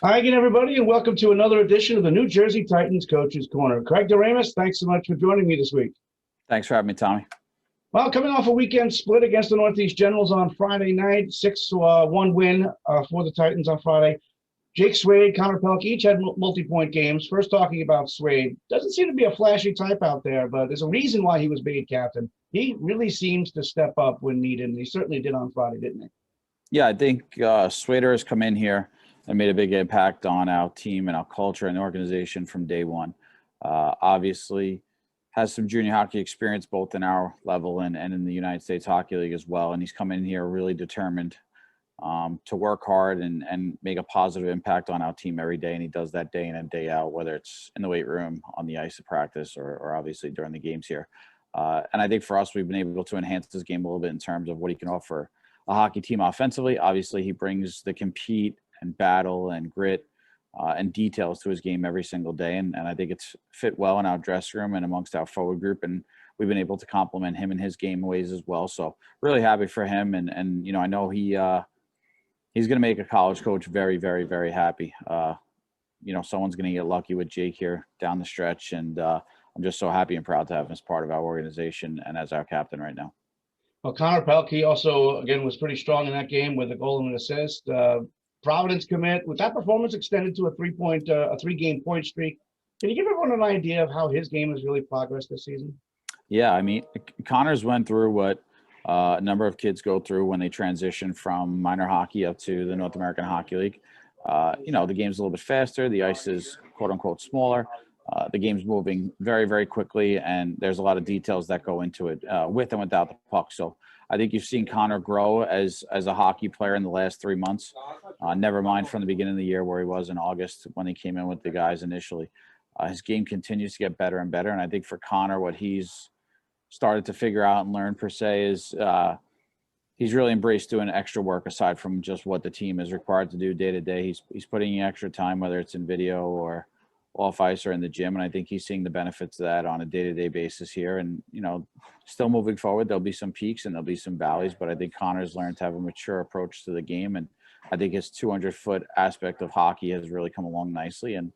Hi again, everybody, and welcome to another edition of the New Jersey Titans Coaches Corner. Craig Doremus, thanks so much for joining me this week. Thanks for having me, Tommy. Well, coming off a weekend split against the Northeast Generals on Friday night, 6-1 win for the Titans on Friday. Jake Swade, Connor Pelkey each had multi-point games. First talking about Swade, doesn't seem to be a flashy type out there, but there's a reason why he was made captain. He really seems to step up when needed, and he certainly did on Friday, didn't he? Yeah, I think Swader has come in here and made a big impact on our team and our culture and organization from day one. Obviously, has some junior hockey experience both in our level and in the United States Hockey League as well. And he's come in here really determined to work hard and make a positive impact on our team every day. And he does that day in and day out, whether it's in the weight room, on the ice of practice, or obviously during the games here. And I think for us, we've been able to enhance this game a little bit in terms of what he can offer a hockey team offensively. Obviously, he brings the compete and battle and grit and details to his game every single day. And I think it's fit well in our dressing room and amongst our forward group. And we've been able to complement him in his game ways as well. So really happy for him. And you know, I know he's going to make a college coach very, very, very happy. You know, someone's going to get lucky with Jake here down the stretch. And I'm just so happy and proud to have him as part of our organization and as our captain right now. Well, Connor Pelkey also, again, was pretty strong in that game with a goal and an assist. Providence commit, with that performance extended to a three-game point streak. Can you give everyone an idea of how his game has really progressed this season? Yeah, I mean, Connor's went through what a number of kids go through when they transition from minor hockey up to the North American Hockey League. You know, the game's a little bit faster. The ice is quote-unquote smaller. The game's moving very, very quickly, and there's a lot of details that go into it with and without the puck. So I think you've seen Connor grow as a hockey player in the last 3 months. Never mind from the beginning of the year where he was in August when he came in with the guys initially. His game continues to get better and better, and I think for Connor, what he's started to figure out and learn per se is he's really embraced doing extra work aside from just what the team is required to do day to day. He's putting in extra time, whether it's in video or off ice or in the gym, and I think he's seeing the benefits of that on a day-to-day basis here. And you know, still moving forward, there'll be some peaks and there'll be some valleys, but I think Connor's learned to have a mature approach to the game, and I think his 200-foot aspect of hockey has really come along nicely. And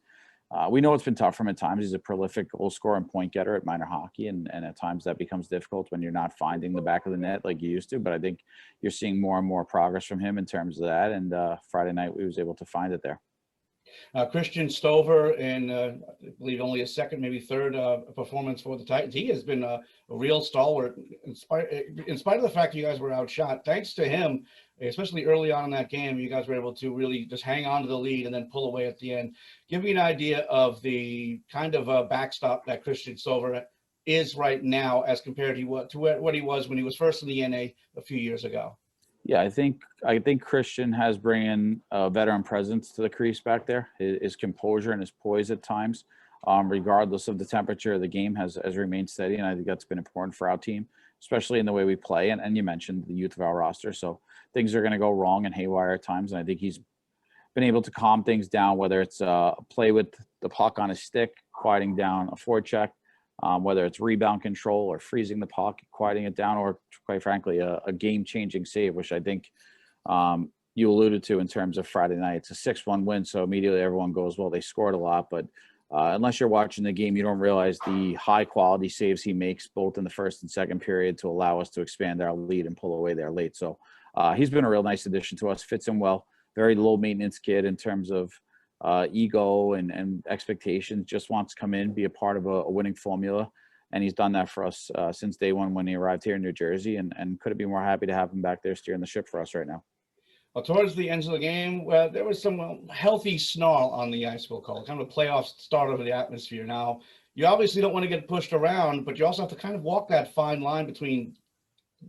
we know it's been tough for him at times. He's a prolific goal scorer and point getter at minor hockey, and at times that becomes difficult when you're not finding the back of the net like you used to. But I think you're seeing more and more progress from him in terms of that. And Friday night, we was able to find it there. Christian Stover, in I believe only his second, maybe third performance for the Titans. He has been a real stalwart in spite of the fact you guys were outshot. Thanks to him, especially early on in that game, you guys were able to really just hang on to the lead and then pull away at the end. Give me an idea of the kind of backstop that Christian Stover is right now as compared to what he was when he was first in the NA a few years ago. Yeah, I think Christian has bringing a veteran presence to the crease back there. His composure and his poise at times, regardless of the temperature of the game, has remained steady, and I think that's been important for our team, especially in the way we play. And you mentioned the youth of our roster, so things are going to go wrong and haywire at times, and I think he's been able to calm things down, whether it's play with the puck on his stick, quieting down a forecheck, whether it's rebound control or freezing the puck, quieting it down, or quite frankly, a game-changing save, which I think you alluded to in terms of Friday night. It's a 6-1 win, so immediately everyone goes, well, they scored a lot. But unless you're watching the game, you don't realize the high-quality saves he makes both in the first and second period to allow us to expand our lead and pull away there late. So he's been a real nice addition to us, fits in well. Very low-maintenance kid in terms of ego and expectations, just wants to come in, be a part of a winning formula. And he's done that for us since day one when he arrived here in New Jersey, and couldn't be more happy to have him back there steering the ship for us right now. Well, towards the end of the game, there was some healthy snarl on the ice, we'll call it, kind of a playoff start of the atmosphere. Now, you obviously don't want to get pushed around, but you also have to kind of walk that fine line between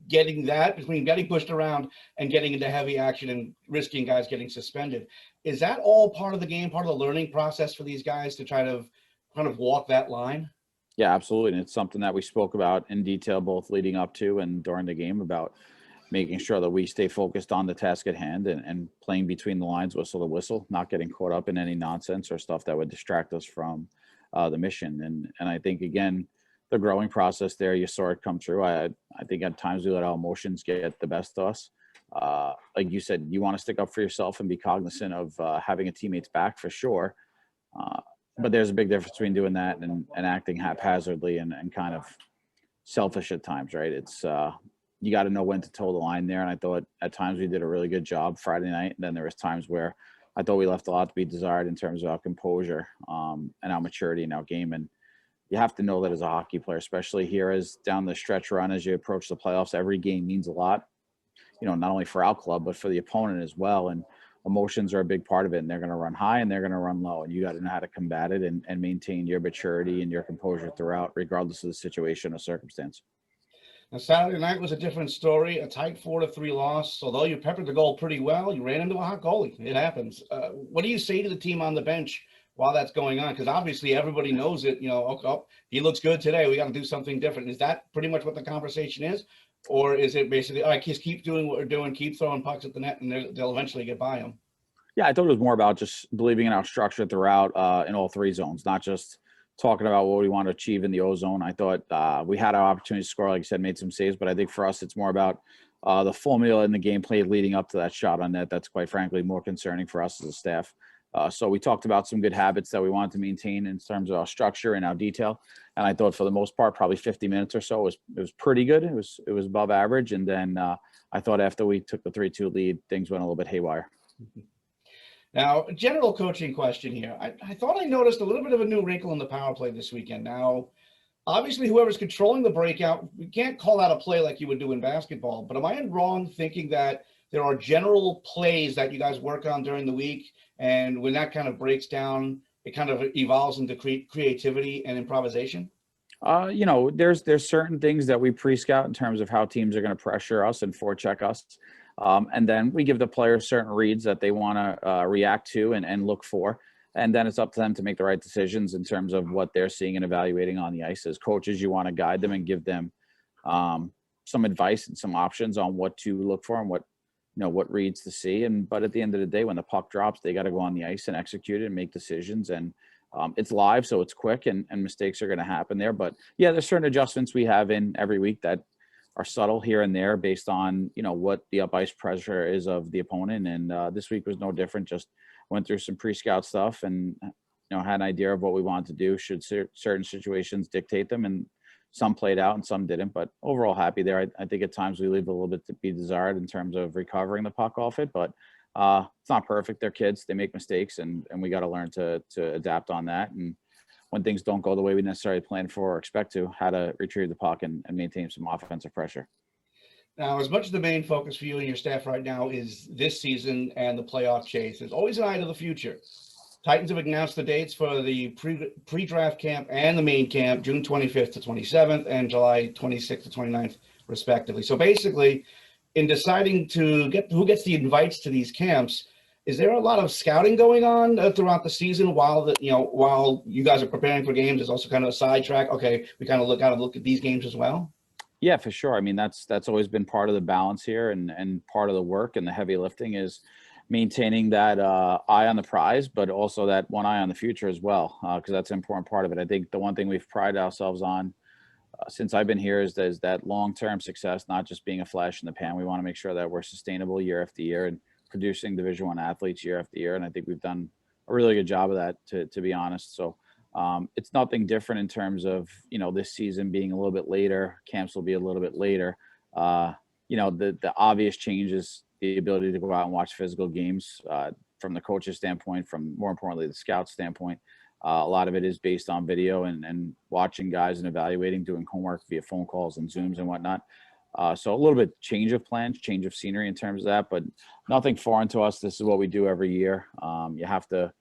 getting pushed around and getting into heavy action and risking guys getting suspended. Is that all part of the game, part of the learning process for these guys to try to kind of walk that line? Yeah, absolutely. And it's something that we spoke about in detail, both leading up to and during the game, about making sure that we stay focused on the task at hand and playing between the lines, whistle to whistle, not getting caught up in any nonsense or stuff that would distract us from the mission. And I think, again, the growing process there, you saw it come through. I think at times we let our emotions get the best of us. Like you said, you want to stick up for yourself and be cognizant of having a teammate's back for sure. But there's a big difference between doing that and acting haphazardly and kind of selfish at times, right? It's you got to know when to toe the line there. And I thought at times we did a really good job Friday night. And then there was times where I thought we left a lot to be desired in terms of our composure and our maturity in our game. And you have to know that as a hockey player, especially here as down the stretch run, as you approach the playoffs, every game means a lot, not only for our club, but for the opponent as well. And emotions are a big part of it. And they're going to run high and they're going to run low. And you got to know how to combat it and maintain your maturity and your composure throughout, regardless of the situation or circumstance. Now, Saturday night was a different story, a tight 4-3 loss. Although you peppered the goal pretty well, you ran into a hot goalie. It happens. What do you say to the team on the bench while that's going on? Because obviously everybody knows it. He looks good today. We got to do something different. Is that pretty much what the conversation is? Or is it basically, all right, just keep doing what we're doing, keep throwing pucks at the net, and they'll eventually get by them? Yeah, I thought it was more about just believing in our structure throughout in all three zones, not just talking about what we want to achieve in the O zone. I thought we had our opportunity to score, like you said, made some saves, but I think for us, it's more about the formula and the gameplay leading up to that shot on net. That's quite frankly more concerning for us as a staff. So we talked about some good habits that we wanted to maintain in terms of our structure and our detail. And I thought for the most part, probably 50 minutes or so, it was pretty good. It was above average. And then I thought after we took the 3-2 lead, things went a little bit haywire. Now, a general coaching question here. I thought I noticed a little bit of a new wrinkle in the power play this weekend. Now, obviously, whoever's controlling the breakout, we can't call out a play like you would do in basketball. But am I wrong thinking that there are general plays that you guys work on during the week, and when that kind of breaks down, it kind of evolves into creativity and improvisation? There's certain things that we pre-scout in terms of how teams are going to pressure us and forecheck us. And then we give the players certain reads that they want to react to and look for. And then it's up to them to make the right decisions in terms of what they're seeing and evaluating on the ice. As coaches, you want to guide them and give them some advice and some options on what to look for and what reads to see. But at the end of the day, when the puck drops, they got to go on the ice and execute it and make decisions. And it's live, so it's quick and mistakes are going to happen there. But yeah, there's certain adjustments we have in every week that are subtle here and there based on, what the up ice pressure is of the opponent. And this week was no different. Just went through some pre-scout stuff and, had an idea of what we wanted to do should certain situations dictate them. And some played out and some didn't, but overall happy there. I think at times we leave a little bit to be desired in terms of recovering the puck off it, but it's not perfect. They're kids. They make mistakes and we got to learn to adapt on that. And when things don't go the way we necessarily plan for or expect to, how to retrieve the puck and maintain some offensive pressure. Now, as much as the main focus for you and your staff right now is this season and the playoff chase, there's always an eye to the future. Titans have announced the dates for the pre-draft camp and the main camp, June 25th to 27th and July 26th to 29th, respectively. So basically, in deciding to get who gets the invites to these camps, is there a lot of scouting going on throughout the season while you guys are preparing for games? There's also kind of a sidetrack. Okay, we kind of look at these games as well. Yeah, for sure. I mean, that's always been part of the balance here and part of the work and the heavy lifting is maintaining that eye on the prize, but also that one eye on the future as well, because that's an important part of it. I think the one thing we've prided ourselves on since I've been here is that long-term success, not just being a flash in the pan. We want to make sure that we're sustainable year after year and producing Division I athletes year after year. And I think we've done a really good job of that, to be honest. So it's nothing different in terms of, this season being a little bit later. Camps will be a little bit later. The obvious changes, the ability to go out and watch physical games from the coach's standpoint, from more importantly, the scout standpoint. A lot of it is based on video and watching guys and evaluating, doing homework via phone calls and Zooms and whatnot. So a little bit change of plans, change of scenery in terms of that, but nothing foreign to us. This is what we do every year. You have to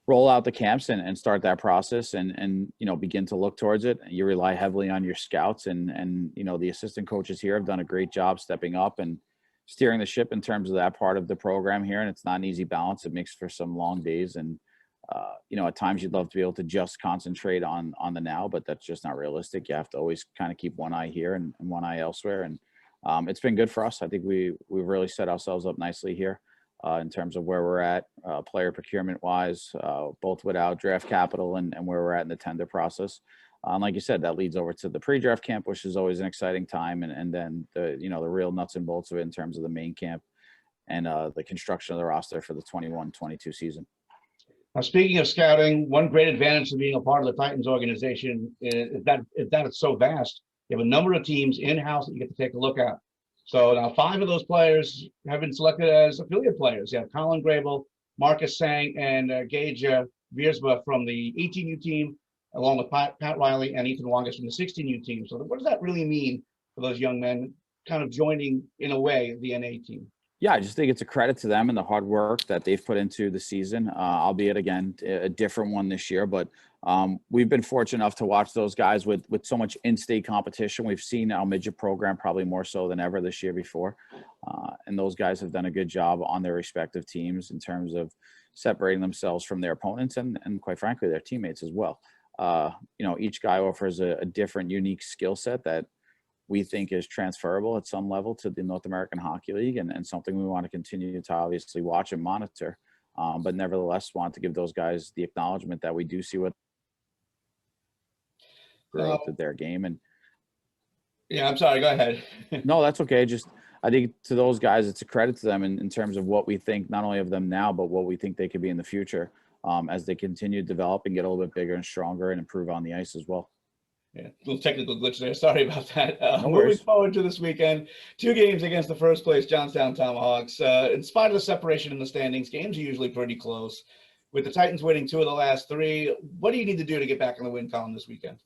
roll out the camps and start that process and begin to look towards it. You rely heavily on your scouts and the assistant coaches here have done a great job stepping up and steering the ship in terms of that part of the program here. And it's not an easy balance. It makes for some long days. And, at times you'd love to be able to just concentrate on the now, but that's just not realistic. You have to always kind of keep one eye here and one eye elsewhere. And it's been good for us. I think we've really set ourselves up nicely here in terms of where we're at player procurement wise, both without draft capital and where we're at in the tender process. And like you said, that leads over to the pre-draft camp, which is always an exciting time. And then the real nuts and bolts of it in terms of the main camp and the construction of the roster for the 21-22 season. Now, speaking of scouting, one great advantage of being a part of the Titans organization is that it's so vast. You have a number of teams in-house that you get to take a look at. So now 5 of those players have been selected as affiliate players. You have Colin Grable, Marcus Sang, and Gage Viersma from the 18U team, along with Pat Riley and Ethan Wangus from the 16U team. So what does that really mean for those young men kind of joining, in a way, the NA team? Yeah, I just think it's a credit to them and the hard work that they've put into the season, albeit, again, a different one this year. But we've been fortunate enough to watch those guys with so much in-state competition. We've seen our midget program probably more so than ever this year before. And those guys have done a good job on their respective teams in terms of separating themselves from their opponents and quite frankly, their teammates as well. Each guy offers a different, unique skill set that we think is transferable at some level to the North American Hockey League and something we want to continue to obviously watch and monitor. But nevertheless, want to give those guys the acknowledgement that we do see what growth of their game. And yeah, I'm sorry, go ahead. No, that's okay. Just, I think to those guys, it's a credit to them in terms of what we think, not only of them now, but what we think they could be in the future as they continue to develop and get a little bit bigger and stronger and improve on the ice as well. Yeah, a little technical glitch there. Sorry about that. No moving worries. forward to this weekend, 2 games against the first place Johnstown Tomahawks. In spite of the separation in the standings, games are usually pretty close. With the Titans winning 2 of the last 3, what do you need to do to get back in the win column this weekend?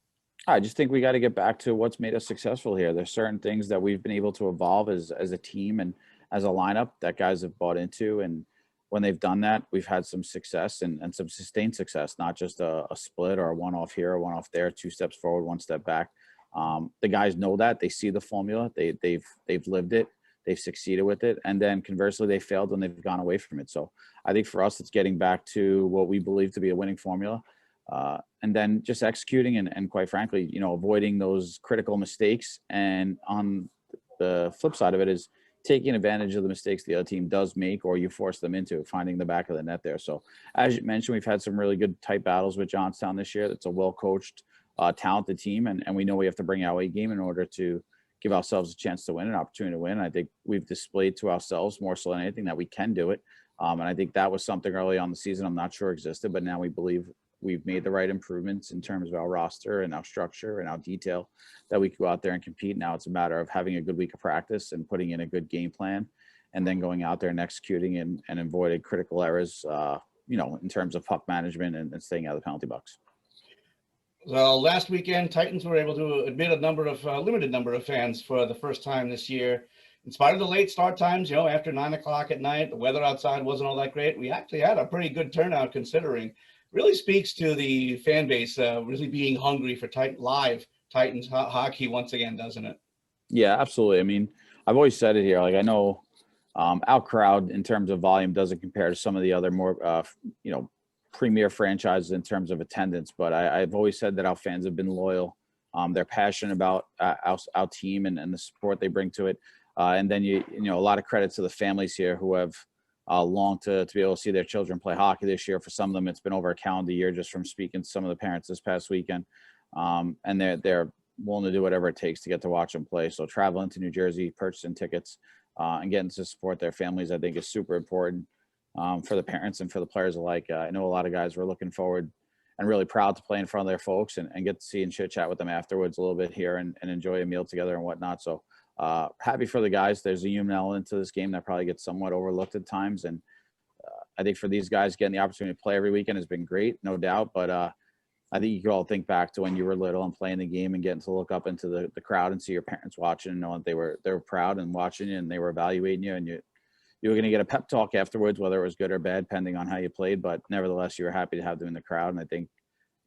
I just think we got to get back to what's made us successful here. There's certain things that we've been able to evolve as a team and as a lineup that guys have bought into. And when they've done that, we've had some success and some sustained success, not just a split or a one-off here, a one-off there, 2 steps forward, 1 step back. The guys know that. They see the formula. They've lived it. They've succeeded with it. And then conversely, they failed when they've gone away from it. So I think for us, it's getting back to what we believe to be a winning formula. And then just executing and quite frankly, avoiding those critical mistakes. And on the flip side of it is taking advantage of the mistakes the other team does make or you force them into, finding the back of the net there. So as you mentioned, we've had some really good tight battles with Johnstown this year. That's a well-coached, talented team. And we know we have to bring our A game in order to give ourselves a chance to win, an opportunity to win. I think we've displayed to ourselves more so than anything that we can do it. And I think that was something early on the season I'm not sure existed, but now we believe we've made the right improvements in terms of our roster and our structure and our detail that we could go out there and compete. Now it's a matter of having a good week of practice and putting in a good game plan and then going out there and executing and avoiding critical errors, in terms of puck management and staying out of the penalty box. Well, last weekend, Titans were able to admit limited number of fans for the first time this year. In spite of the late start times, after 9 o'clock at night, the weather outside wasn't all that great. We actually had a pretty good turnout considering. Really speaks to the fan base really being hungry for live Titans hockey once again, doesn't it? Yeah, absolutely. I mean, I've always said it here. Like I know our crowd in terms of volume doesn't compare to some of the other more, premier franchises in terms of attendance. But I've always said that our fans have been loyal. They're passionate about our team and the support they bring to it. And then, a lot of credit to the families here who have longed to be able to see their children play hockey this year. For some of them, it's been over a calendar year just from speaking to some of the parents this past weekend. And they're willing to do whatever it takes to get to watch them play. So traveling to New Jersey, purchasing tickets, and getting to support their families, I think is super important for the parents and for the players alike. I know a lot of guys were looking forward and really proud to play in front of their folks and get to see and chit chat with them afterwards a little bit here and enjoy a meal together and whatnot. So happy for the guys. There's a human element to this game that probably gets somewhat overlooked at times. And I think for these guys, getting the opportunity to play every weekend has been great, no doubt. But I think you could all think back to when you were little and playing the game and getting to look up into the crowd and see your parents watching and knowing they were proud and watching you and they were evaluating you and you were going to get a pep talk afterwards, whether it was good or bad, depending on how you played. But nevertheless, you were happy to have them in the crowd. And I think,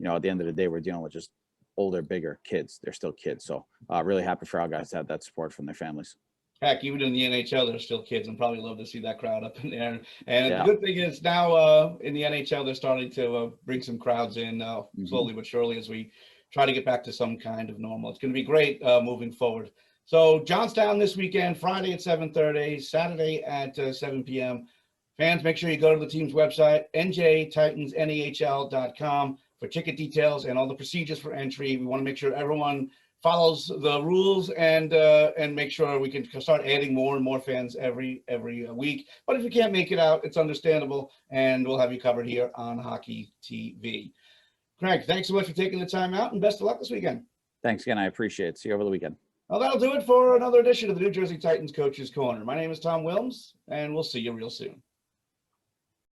at the end of the day, we're dealing with just older, bigger kids. They're still kids. So really happy for our guys to have that support from their families. Heck, even in the NHL, they're still kids and probably love to see that crowd up in there. And Yeah. the good thing is now in the NHL, they're starting to bring some crowds in slowly but surely as we try to get back to some kind of normal. It's going to be great moving forward. So Johnstown this weekend, Friday at 7:30, Saturday at 7 p.m. Fans, make sure you go to the team's website, njtitansnahl.com. for ticket details and all the procedures for entry. We want to make sure everyone follows the rules and make sure we can start adding more and more fans every week. But if you can't make it out, it's understandable, and we'll have you covered here on Hockey TV. Craig, thanks so much for taking the time out, and best of luck this weekend. Thanks again. I appreciate it. See you over the weekend. Well, that'll do it for another edition of the New Jersey Titans Coaches Corner. My name is Tom Wilms, and we'll see you real soon.